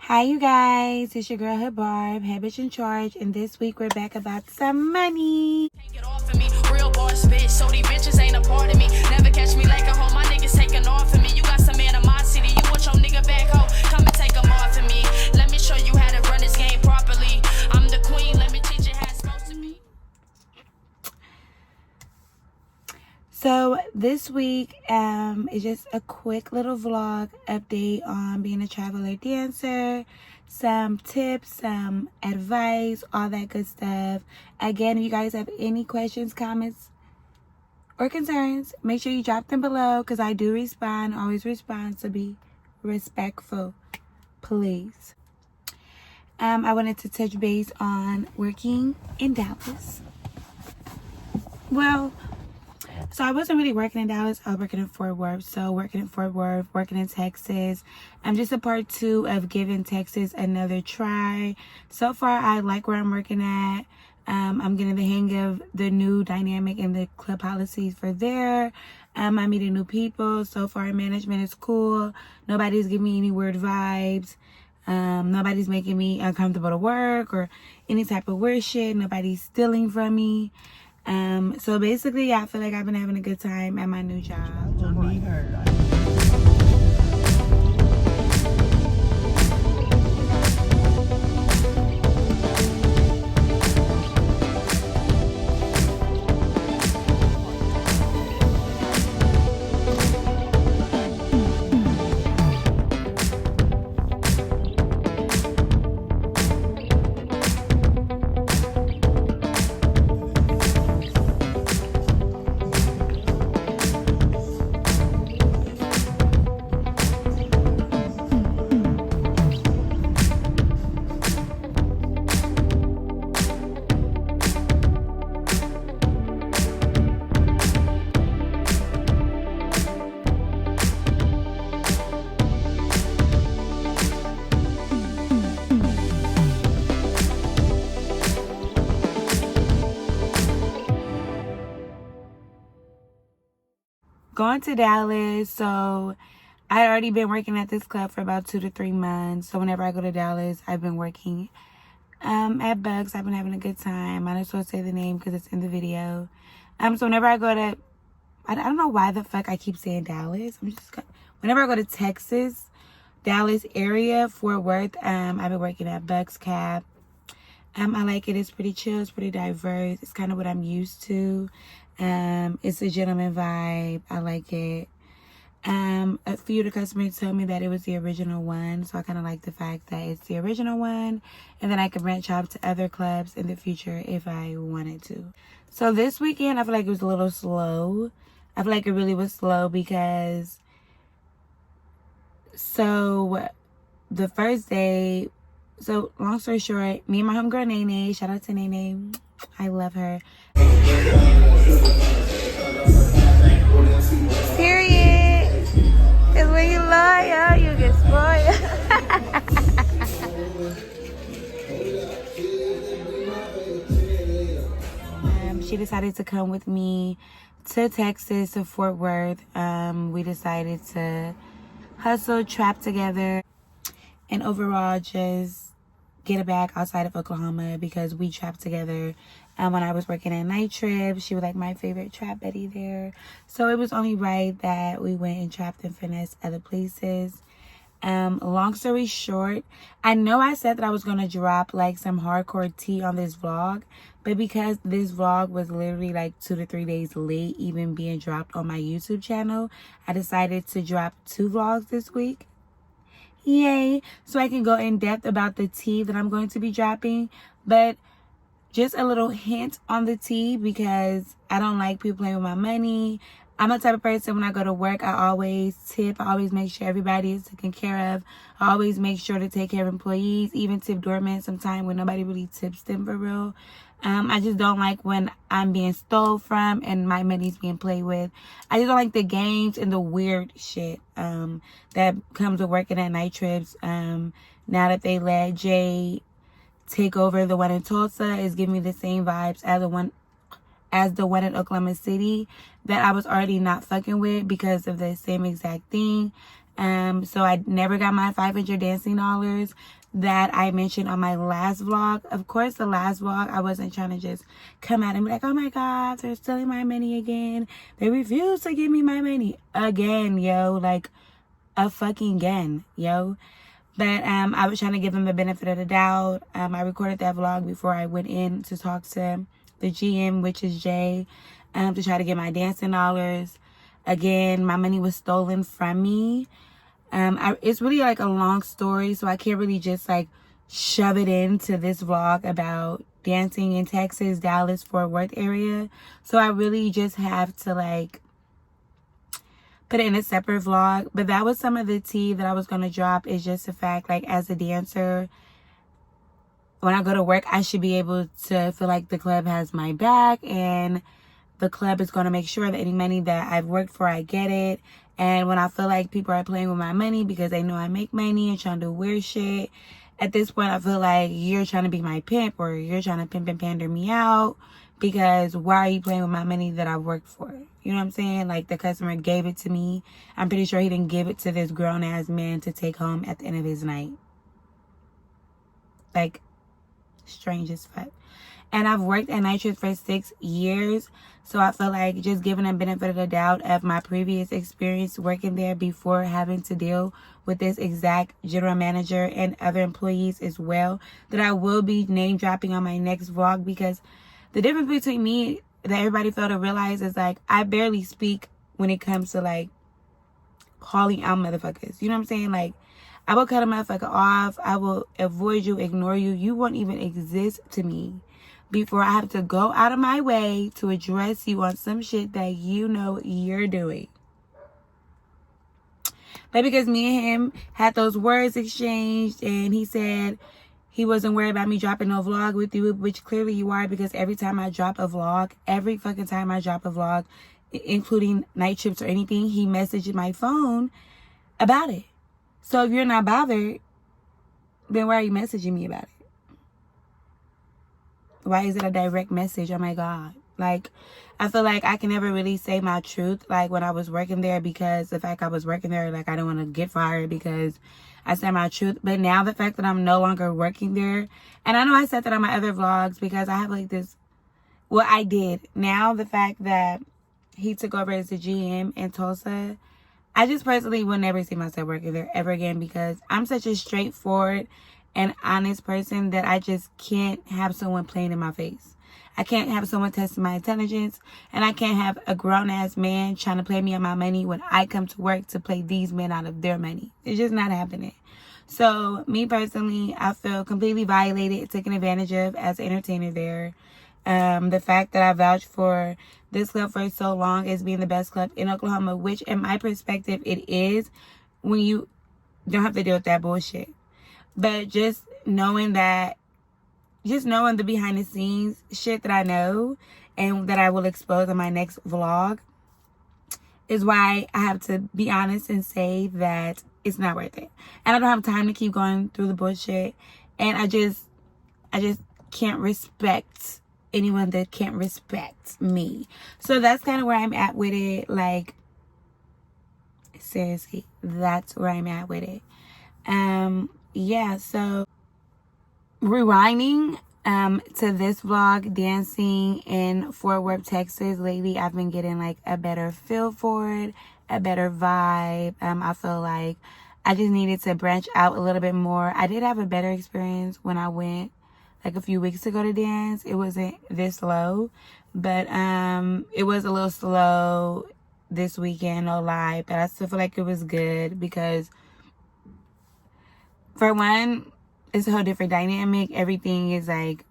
Hi you guys, it's your girl Hood Barb, head bitch in charge, and this week we're back about some money. Take it off of me, real boss bitch, so these bitches ain't a part of me. Never catch me like a hoe, my niggas taking off of me. You got some animosity, you want your nigga back, hoe, come and take them off of me. Let me show you how to run this game properly. I'm the queen, let me teach you how it's supposed to be. So this week is just a quick little vlog update on being a traveler dancer, some tips, some advice, all that good stuff. Again, if you guys have any questions, comments, or concerns, make sure you drop them below because I do respond, always respond, so be respectful, please. I wanted to touch base on working in Dallas. Well, so I wasn't really working in Dallas. I was working in Fort Worth. So working in Fort Worth, working in Texas. I'm just a part 2 of giving Texas another try. So far, I like where I'm working at. I'm getting the hang of the new dynamic and the club policies for there. I'm meeting new people. So far, management is cool. Nobody's giving me any weird vibes. Nobody's making me uncomfortable to work or any type of weird shit. Nobody's stealing from me. So basically, I feel like I've been having a good time at my new job. Going to Dallas, so I had already been working at this club for about 2 to 3 months. So whenever I go to Dallas, I've been working at Bugs. I've been having a good time. Might as well say the name because it's in the video. So whenever I go to, I don't know why the fuck I keep saying Dallas. Whenever I go to Texas, Dallas area, Fort Worth, I've been working at Bugs Cab. I like it. It's pretty chill. It's pretty diverse. It's kind of what I'm used to. It's a gentleman vibe. I like it. A few of the customers told me that it was the original one, so I kind of like the fact that it's the original one, and then I could branch out to other clubs in the future if I wanted to. So this weekend, I feel like it was a little slow. I feel like it really was slow because, so the first day, so long story short, me and my homegirl Nene, shout out to Nene, I love her. Period. Cause when you loyal, you get spoiled. She decided to come with me to Texas, to Fort Worth. We decided to hustle, trap together, and overall just get a bag outside of Oklahoma because we trapped together. When I was working at Night Trip, she was like my favorite trap buddy there. So it was only right that we went and trapped and finessed other places. Long story short, I know I said that I was going to drop like some hardcore tea on this vlog, but because this vlog was literally like 2 to 3 days late even being dropped on my YouTube channel, I decided to drop 2 vlogs this week. Yay! So I can go in depth about the tea that I'm going to be dropping, but just a little hint on the tea because I don't like people playing with my money. I'm the type of person when I go to work, I always tip. I always make sure everybody is taken care of. I always make sure to take care of employees, even tip doormen sometimes when nobody really tips them for real. I just don't like when I'm being stole from and my money's being played with. I just don't like the games and the weird shit that comes with working at Night Trips. Now that they let Jay take over the one in Tulsa, is giving me the same vibes as the one in Oklahoma City that I was already not fucking with because of the same exact thing. So I never got my 500 dancing dollars that I mentioned on my last vlog. Of course, the last vlog, I wasn't trying to just come out and be like, oh my God, they're stealing my money again. They refuse to give me my money again, yo. Like, a fucking again, yo. But I was trying to give them the benefit of the doubt. I recorded that vlog before I went in to talk to the GM, which is Jay, to try to get my dancing dollars. Again, my money was stolen from me. It's really like a long story, so I can't really just like shove it into this vlog about dancing in Texas, Dallas, Fort Worth area. So I really just have to like put it in a separate vlog. But that was some of the tea that I was going to drop, is just the fact, like, as a dancer, when I go to work, I should be able to feel like the club has my back, and the club is going to make sure that any money that I've worked for, I get it. And when I feel like people are playing with my money because they know I make money and trying to do weird shit, at this point, I feel like you're trying to be my pimp, or you're trying to pimp and pander me out, because why are you playing with my money that I've worked for? You know what I'm saying? Like, the customer gave it to me. I'm pretty sure he didn't give it to this grown-ass man to take home at the end of his night. Like, strange as fuck. And I've worked at Nitrous for 6 years, so I feel like just giving a benefit of the doubt of my previous experience working there before having to deal with this exact general manager and other employees as well, that I will be name dropping on my next vlog. Because the difference between me that everybody failed to realize is, like, I barely speak when it comes to like calling out motherfuckers. You know what I'm saying? Like, I will cut a motherfucker off. I will avoid you, ignore you. You won't even exist to me before I have to go out of my way to address you on some shit that you know you're doing. But because me and him had those words exchanged, and he said he wasn't worried about me dropping no vlog with you, which clearly you are, because every time I drop a vlog, every fucking time I drop a vlog, including night trips or anything, he messages my phone about it. So if you're not bothered, then why are you messaging me about it? Why is it a direct message? Oh my God. Like, I feel like I can never really say my truth, like, when I was working there, because the fact I was working there, like, I don't want to get fired because I said my truth. But now the fact that I'm no longer working there, and I know I said that on my other vlogs, because I have like this, well, I did. Now the fact that he took over as the GM in Tulsa, I just personally will never see myself working there ever again, because I'm such a straightforward and honest person that I just can't have someone playing in my face. I can't have someone testing my intelligence, and I can't have a grown-ass man trying to play me on my money when I come to work to play these men out of their money. It's just not happening. So, me personally, I feel completely violated, taken advantage of as an entertainer there. The fact that I vouched for this club for so long as being the best club in Oklahoma, which in my perspective it is, when you don't have to deal with that bullshit. But just knowing the behind the scenes shit that I know and that I will expose on my next vlog is why I have to be honest and say that it's not worth it. And I don't have time to keep going through the bullshit. And I just can't respect anyone that can't respect me. So that's kind of where I'm at with it. Like, seriously, that's where I'm at with it. Yeah, so rewinding to this vlog, dancing in Fort Worth, Texas. Lately, I've been getting like a better feel for it, a better vibe. I feel like I just needed to branch out a little bit more. I did have a better experience when I went like a few weeks ago to dance. It wasn't this slow, but it was a little slow this weekend, no lie. But I still feel like it was good because, for one, it's a whole different dynamic. Everything is like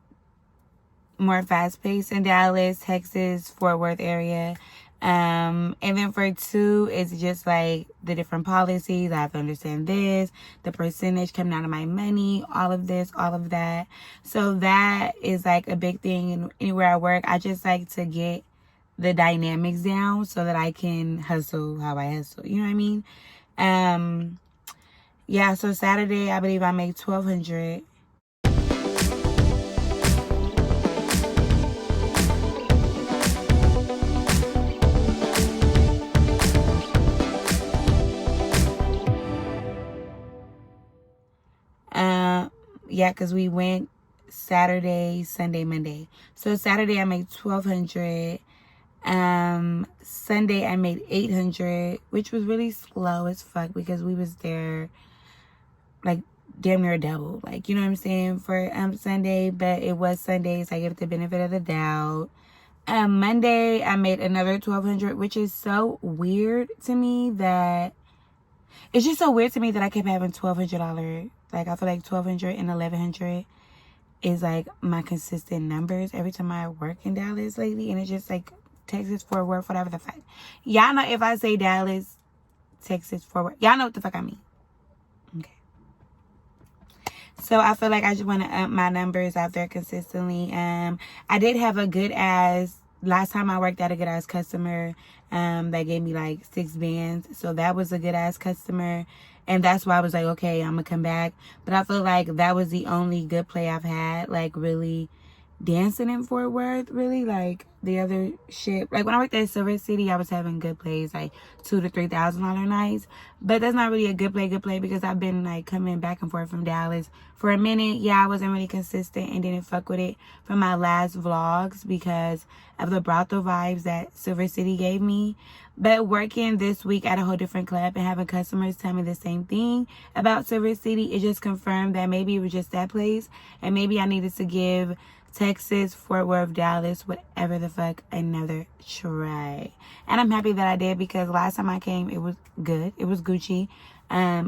more fast-paced in Dallas, Texas, Fort Worth area. And then for two, it's just like the different policies. I have to understand this, the percentage coming out of my money, all of this, all of that. So that is like a big thing. And anywhere I work, I just like to get the dynamics down so that I can hustle how I hustle. You know what I mean? Yeah, so Saturday, I believe I made $1,200. Yeah, because we went Saturday, Sunday, Monday. So Saturday I made $1,200. Sunday I made $800, which was really slow as fuck because we was there like damn near double, like, you know what I'm saying, for Sunday. But it was Sunday, so I give it the benefit of the doubt. Monday I made another $1,200, which is so weird to me that it's just so weird to me that I kept having $1,200. Like, I feel like 1,200 and 1,100 is like my consistent numbers every time I work in Dallas lately, and it's just like Texas, Fort Worth, whatever the fuck. Y'all know if I say Dallas, Texas, Fort Worth, y'all know what the fuck I mean. Okay. So I feel like I just want to up my numbers out there consistently. I did have a good ass, last time I worked at a good ass customer that gave me like 6 bands. So that was a good ass customer. And that's why I was like, okay, I'm going to come back. But I feel like that was the only good play I've had, like really dancing in Fort Worth, really. Like the other shit, like when I worked at Silver City, I was having good plays, like $2,000 to $3,000 nights. But that's not really a good play because I've been like coming back and forth from Dallas for a minute. Yeah, I wasn't really consistent and didn't fuck with it from my last vlogs because of the brothel vibes that Silver City gave me. But working this week at a whole different club and having customers tell me the same thing about Silver City, it just confirmed that maybe it was just that place, and maybe I needed to give Texas, Fort Worth, Dallas, whatever the fuck, another try. And I'm happy that I did because last time I came, it was good. It was Gucci.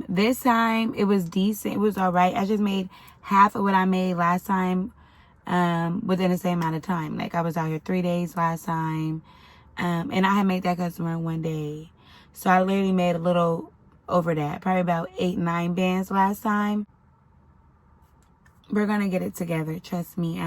This time, it was decent. It was all right. I just made half of what I made last time within the same amount of time. Like, I was out here 3 days last time. And I had made that customer in 1 day. So I literally made a little over that. Probably about 8, 9 bands last time. We're going to get it together. Trust me.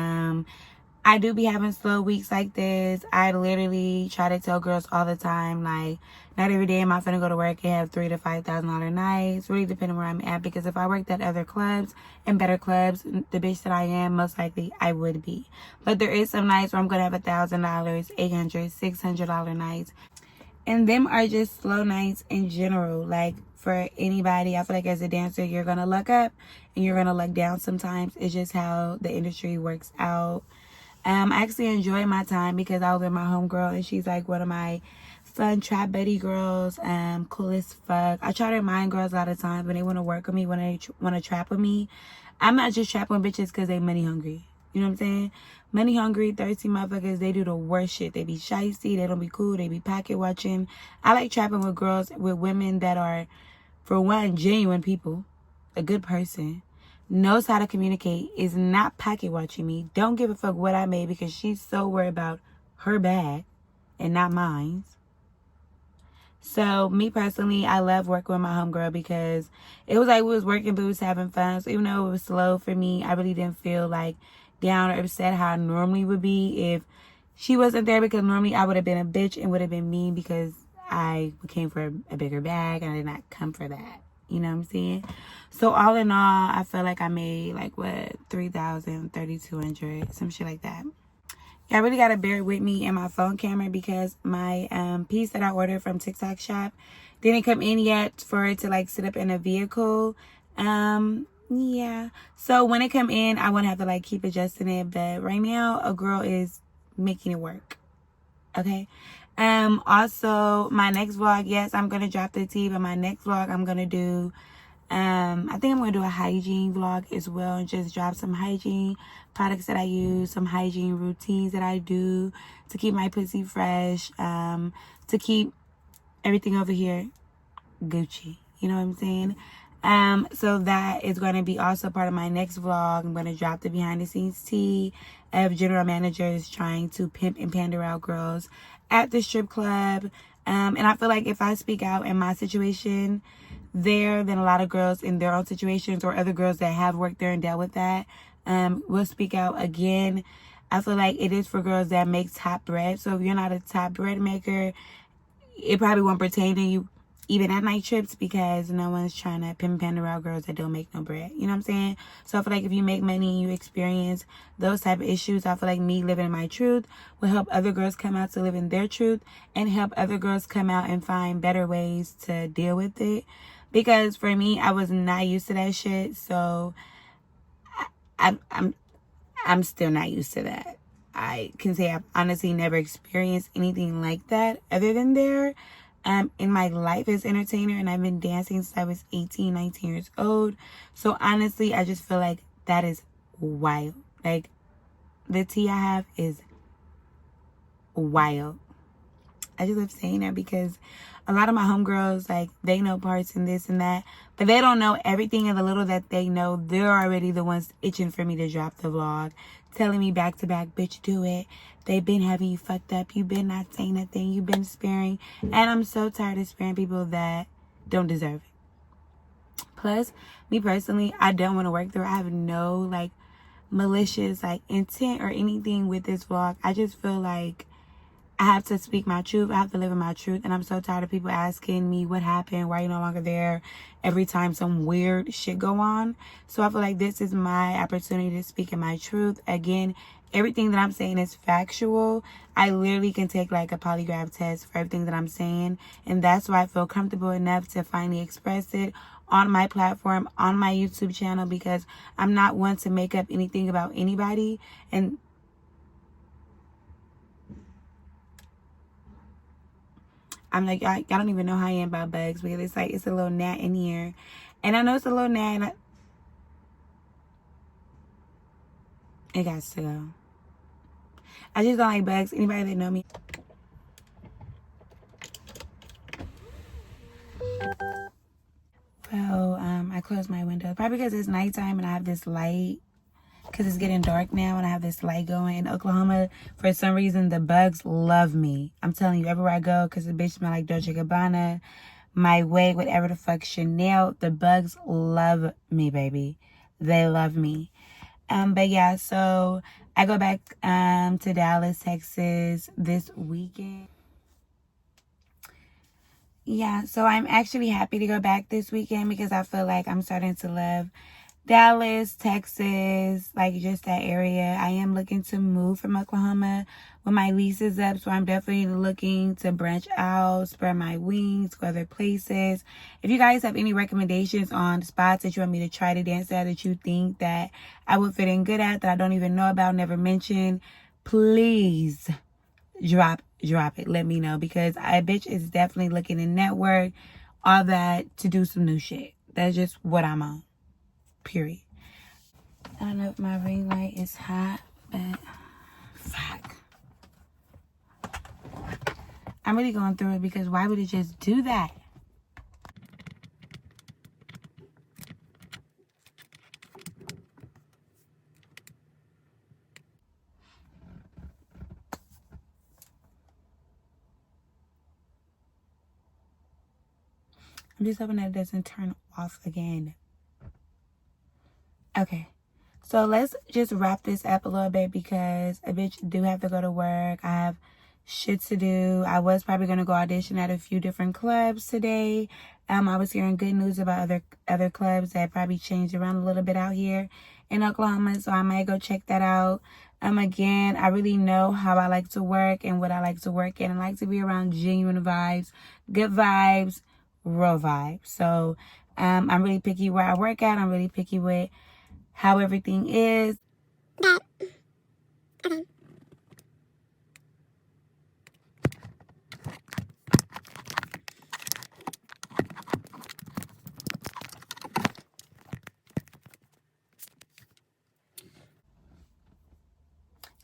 I do be having slow weeks like this. I literally try to tell girls all the time, like, not every day am I finna go to work and have $3,000 to $5,000 nights. Really depending where I'm at. Because if I worked at other clubs and better clubs, the bitch that I am, most likely I would be. But there is some nights where I'm gonna have $1,000, $800, $600 nights. And them are just slow nights in general. Like, for anybody, I feel like as a dancer, you're gonna luck up and you're gonna luck down sometimes. It's just how the industry works out. I actually enjoy my time because I was with my homegirl and she's like one of my fun trap buddy girls. Cool as fuck. I try to remind girls a lot of times when they want to work with me, when they want to trap with me, I'm not just trapping bitches because they money hungry. You know what I'm saying? Money hungry, thirsty motherfuckers, they do the worst shit. They be shysty, they don't be cool, they be pocket watching. I like trapping with girls, with women that are, for one, genuine people, a good person, knows how to communicate, is not pocket watching me, don't give a fuck what I made because she's so worried about her bag and not mine. So me personally, I love working with my homegirl because it was like we was working but we was having fun. So even though it was slow for me, I really didn't feel like down or upset how I normally would be if she wasn't there, because normally I would have been a bitch and would have been mean because I came for a bigger bag and I did not come for that. You know what I'm saying? So all in all, I feel like I made like what, 3,000, 3,200, some shit like that. Yeah, I really gotta bear with me and my phone camera because my piece that I ordered from TikTok shop didn't come in yet for it to like sit up in a vehicle. Yeah. So when it come in, I won't have to like keep adjusting it. But right now, a girl is making it work. Okay. Also, my next vlog, yes, I'm gonna drop the tea, but my next vlog I'm gonna do I think I'm gonna do a hygiene vlog as well and just drop some hygiene products that I use, some hygiene routines that I do to keep my pussy fresh, to keep everything over here Gucci. You know what I'm saying? So that is going to be also part of my next vlog. I'm going to drop the behind the scenes tea of general managers trying to pimp and pander out girls at the strip club. And I feel like if I speak out in my situation there, then a lot of girls in their own situations or other girls that have worked there and dealt with that will speak out again. I feel like it is for girls that make top bread. So if you're not a top bread maker, it probably won't pertain to you even at night trips because no one's trying to pimp and pander out girls that don't make no bread. You know what I'm saying? So I feel like if you make money and you experience those type of issues, I feel like me living in my truth will help other girls come out to live in their truth and help other girls come out and find better ways to deal with it. Because for me, I was not used to that shit. So I'm still not used to that. I can say I've honestly never experienced anything like that other than there. In my life as entertainer, and I've been dancing since I was 18, 19 years old. So honestly, I just feel like that is wild. Like, the tea I have is wild. I just love saying that because a lot of my homegirls, like, they know parts and this and that, but they don't know everything, and the little that they know, they're already the ones itching for me to drop the vlog, telling me back to back, bitch, do it. They've been having you fucked up. You've been not saying nothing. You've been sparing. And I'm so tired of sparing people that don't deserve it. Plus, me personally, I don't want to work there. I have no, like, malicious, like, intent or anything with this vlog. I just feel like I have to speak my truth. I have to live in my truth. And I'm so tired of people asking me what happened, why are you no longer there, every time some weird shit go on. So I feel like this is my opportunity to speak in my truth. Again, everything that I'm saying is factual. I literally can take like a polygraph test for everything that I'm saying. And that's why I feel comfortable enough to finally express it on my platform, on my YouTube channel, because I'm not one to make up anything about anybody. And I'm like, y'all don't even know how I am about bugs, because it's like, it's a little gnat in here. And I know it's a little gnat, and it got to go. I just don't like bugs. Anybody that know me. Well, I closed my window. Probably because it's nighttime and I have this light. Because it's getting dark now and I have this light going. In Oklahoma, for some reason, the bugs love me. I'm telling you, everywhere I go, because the bitch smell like Dolce & Gabbana, my wig, whatever the fuck, Chanel, the bugs love me, baby. They love me. But yeah, so I go back to Dallas, Texas this weekend. Yeah, so I'm actually happy to go back this weekend because I feel like I'm starting to love Dallas, Texas, like just that area. I am looking to move from Oklahoma when my lease is up, so I'm definitely looking to branch out, spread my wings, go other places. If you guys have any recommendations on spots that you want me to try to dance at, that you think that I would fit in good at, that I don't even know about, never mentioned, please drop it. Let me know, because I bitch is definitely looking in network, all that, to do some new shit. That's just what I'm on. Period. I don't know if my ring light is hot, but fuck. I'm really going through it because why would it just do that? I'm just hoping that it doesn't turn off again. Okay, so let's just wrap this up a little bit because a bitch do have to go to work. I have shit to do. I was probably going to go audition at a few different clubs today. I was hearing good news about other clubs that probably changed around a little bit out here in Oklahoma, so I might go check that out. Again, I really know how I like to work and what I like to work in. I like to be around genuine vibes, good vibes, real vibes. So I'm really picky where I work at. I'm really picky with how everything is. Okay.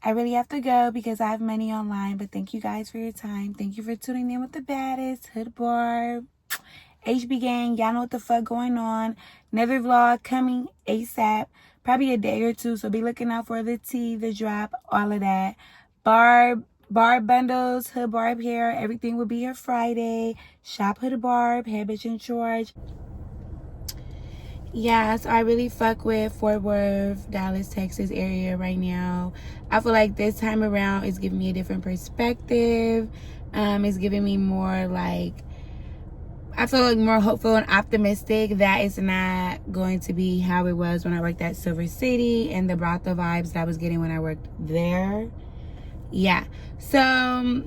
I really have to go because I have money online, but thank you guys for your time. Thank you for tuning in with the baddest, Hood Barb, HB gang. Y'all know what the fuck going on. Another vlog coming ASAP. Probably a day or two, so be looking out for the tea, the drop, all of that. Barb bundles, Hood Barb hair, everything will be here Friday. Shop Hood Barb, head bitch in charge. Yeah, so I really fuck with Fort Worth, Dallas, Texas area right now. I feel like this time around it's giving me a different perspective. It's giving me more like, I feel like more hopeful and optimistic that it's not going to be how it was when I worked at Silver City and the brothel vibes that I was getting when I worked there. Yeah, so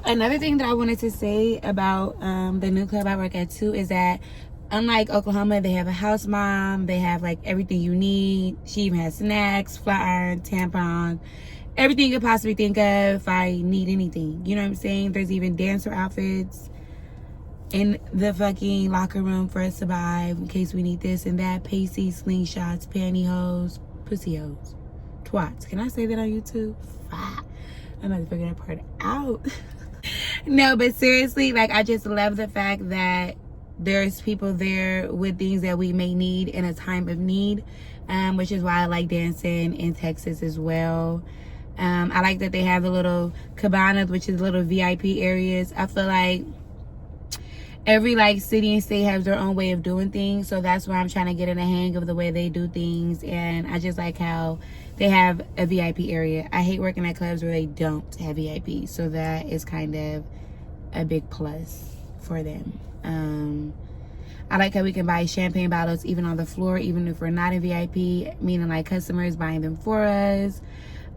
another thing that I wanted to say about the new club I work at too is that unlike Oklahoma, they have a house mom. They have like everything you need. She even has snacks, flat iron, tampons, everything you could possibly think of if I need anything. You know what I'm saying? There's even dancer outfits in the fucking locker room for us to buy in case we need this and that. Pasties, slingshots, pantyhose, pussy hoes, twats. Can I say that on YouTube? Fuck. I'm about to figure that part out. No, but seriously, like, I just love the fact that there's people there with things that we may need in a time of need, which is why I like dancing in Texas as well. I like that they have the little cabanas, which is little VIP areas. I feel like every like city and state has their own way of doing things, so that's why I'm trying to get in the hang of the way they do things. And I just like how they have a VIP area. I hate working at clubs where they don't have VIP, so that is kind of a big plus for them. I like how we can buy champagne bottles even on the floor, even if we're not in VIP, meaning like customers buying them for us.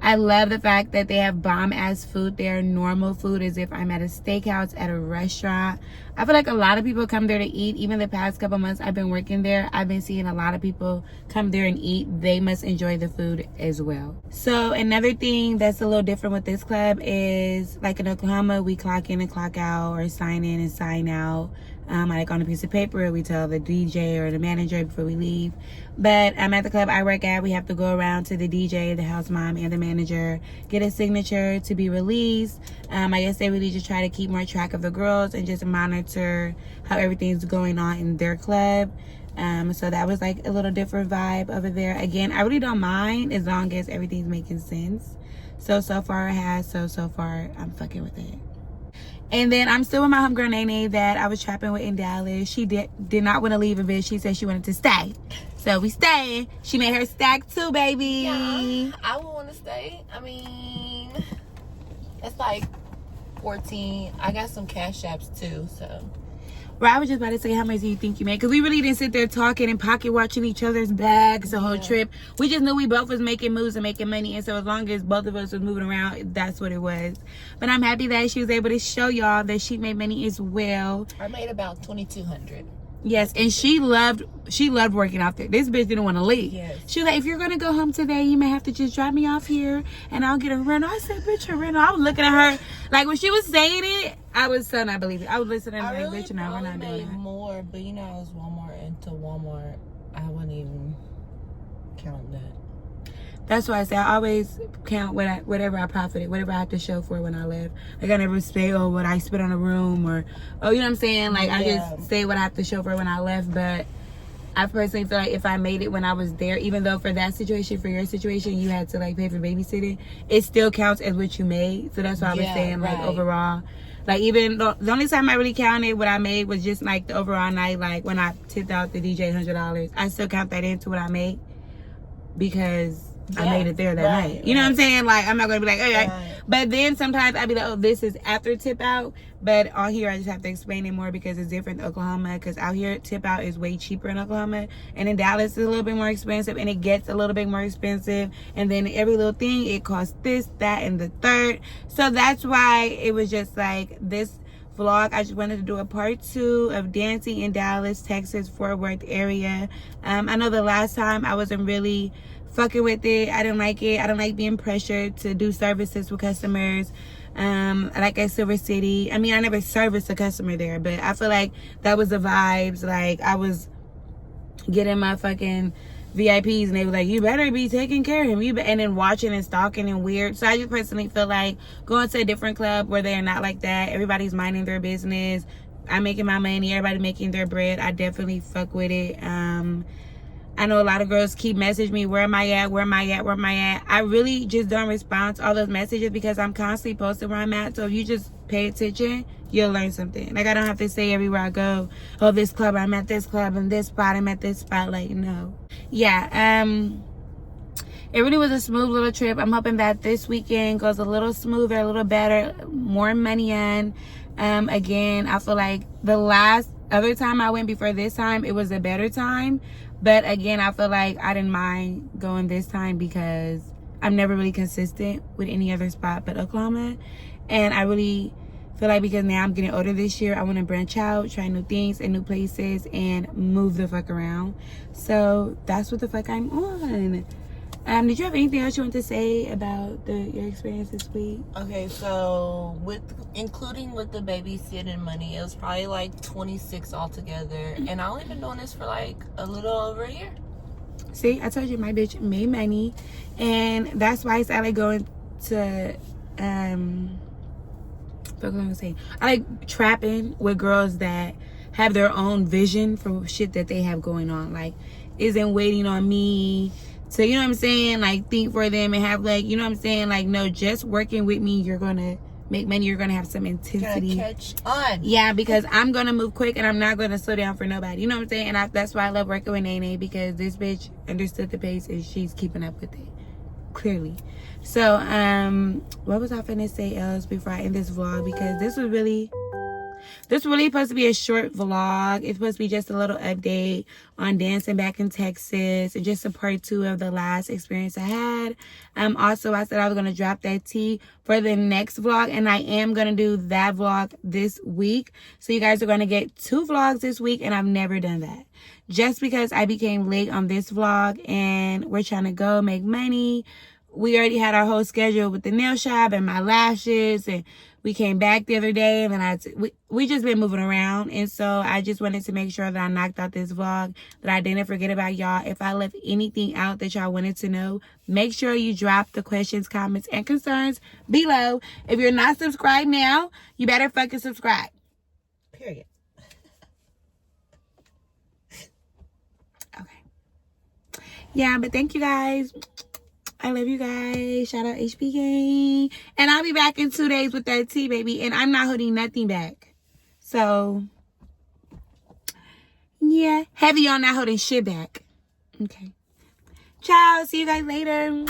I love the fact that they have bomb-ass food there, normal food, as if I'm at a steakhouse, at a restaurant. I feel like a lot of people come there to eat. Even the past couple months I've been working there, I've been seeing a lot of people come there and eat. They must enjoy the food as well. So another thing that's a little different with this club is, like in Oklahoma, we clock in and clock out, or sign in and sign out. Like on a piece of paper, we tell the DJ or the manager before we leave. But at the club I work at, we have to go around to the DJ, the house mom, and the manager, get a signature to be released. I guess they really just try to keep more track of the girls and just monitor how everything's going on in their club. So that was like a little different vibe over there. Again, I really don't mind as long as everything's making sense. So far it has. So far I'm fucking with it. And then I'm still with my homegirl Nene that I was trapping with in Dallas. She did not want to leave a bit. She said she wanted to stay. So we staying. She made her stack too, baby. Yeah, I would want to stay. I mean, it's like 14. I got some cash apps too, so. Well, I was just about to say, how much do you think you made? Because we really didn't sit there talking and pocket watching each other's bags the whole trip. We just knew we both was making moves and making money. And so as long as both of us was moving around, that's what it was. But I'm happy that she was able to show y'all that she made money as well. I made about $2,200. Yes, and she loved working out there. This bitch didn't want to leave. Yes. She was like, if you're going to go home today, you may have to just drop me off here and I'll get a rental. I said, bitch, a rental. I was looking at her. Like, when she was saying it, I was so not believing it. I was listening like, really bitch, no, we're not doing that. more, but you know, I was Walmart. I wouldn't even count that. That's why I say I always count whatever I profited, whatever I have to show for when I left. Like, I never say, oh, what I spent on a room, or, oh, you know what I'm saying? Like, I just say what I have to show for when I left. But I personally feel like if I made it when I was there, even though for that situation, for your situation, you had to, like, pay for babysitting, it still counts as what you made. So that's why I was saying, like, overall. Like, even the only time I really counted what I made was just, like, the overall night. Like, when I tipped out the DJ $100, I still count that into what I made because I made it there that night. You know what I'm saying? Like, I'm not going to be like, oh, yeah. But then sometimes I'd be like, oh, this is after tip out. But on here, I just have to explain it more because it's different in Oklahoma. Because out here, tip out is way cheaper in Oklahoma. And in Dallas, it's a little bit more expensive. And it gets a little bit more expensive. And then every little thing, it costs this, that, and the third. So that's why it was just like this vlog. I just wanted to do a part 2 of dancing in Dallas, Texas, Fort Worth area. I know the last time I wasn't really fucking with it. I didn't like it. I don't like being pressured to do services with customers. Like at Silver City, I mean, I never serviced a customer there, but I feel like that was the vibes. Like, I was getting my fucking VIPs and they were like, you better be taking care of him, and then watching and stalking and weird. So I just personally feel like going to a different club where they're not like that, everybody's minding their business, I'm making my money, everybody making their bread, I definitely fuck with it. I know a lot of girls keep messaging me, where am I at? I really just don't respond to all those messages because I'm constantly posting where I'm at. So if you just pay attention, you'll learn something. Like, I don't have to say everywhere I go, oh, this club, I'm at this club, and this spot, I'm at this spot. Like, no. Yeah, it really was a smooth little trip. I'm hoping that this weekend goes a little smoother, a little better, more money in. Again, I feel like the other time I went before this time, it was a better time. But again, I feel like I didn't mind going this time because I'm never really consistent with any other spot but Oklahoma. And I really feel like because now I'm getting older this year, I want to branch out, try new things and new places, and move the fuck around. So that's what the fuck I'm on. Did you have anything else you want to say about your experience this week? Okay, so including with the babysitting money, it was probably like 26 altogether, and I only been doing this for like a little over a year. See, I told you my bitch made money, and that's why I started going to what was I gonna say? I like trapping with girls that have their own vision for shit that they have going on. Like, isn't waiting on me to, you know what I'm saying, like think for them and have like, you know what I'm saying, like, no, just working with me, you're gonna make money, you're gonna have some intensity. Catch on. Yeah, because I'm gonna move quick and I'm not gonna slow down for nobody. You know what I'm saying? And that's why I love working with Nene, because this bitch understood the pace and she's keeping up with it. Clearly. So, what was I finna say else before I end this vlog? Because this was really supposed to be a short vlog. It's supposed to be just a little update on dancing back in Texas and just a part 2 of the last experience I had. Also, I said I was going to drop that tea for the next vlog, and I am going to do that vlog this week. So you guys are going to get 2 vlogs this week, and I've never done that. Just because I became late on this vlog and we're trying to go make money. We already had our whole schedule with the nail shop and my lashes, and we came back the other day, and then we just been moving around. And so I just wanted to make sure that I knocked out this vlog, that I didn't forget about y'all. If I left anything out that y'all wanted to know, make sure you drop the questions, comments, and concerns below. If you're not subscribed now, you better fucking subscribe. Period. Okay. Yeah, but thank you guys. I love you guys. Shout out HB Gang. And I'll be back in 2 days with that tea, baby. And I'm not holding nothing back. So, yeah. Heavy on not holding shit back. Okay. Ciao. See you guys later.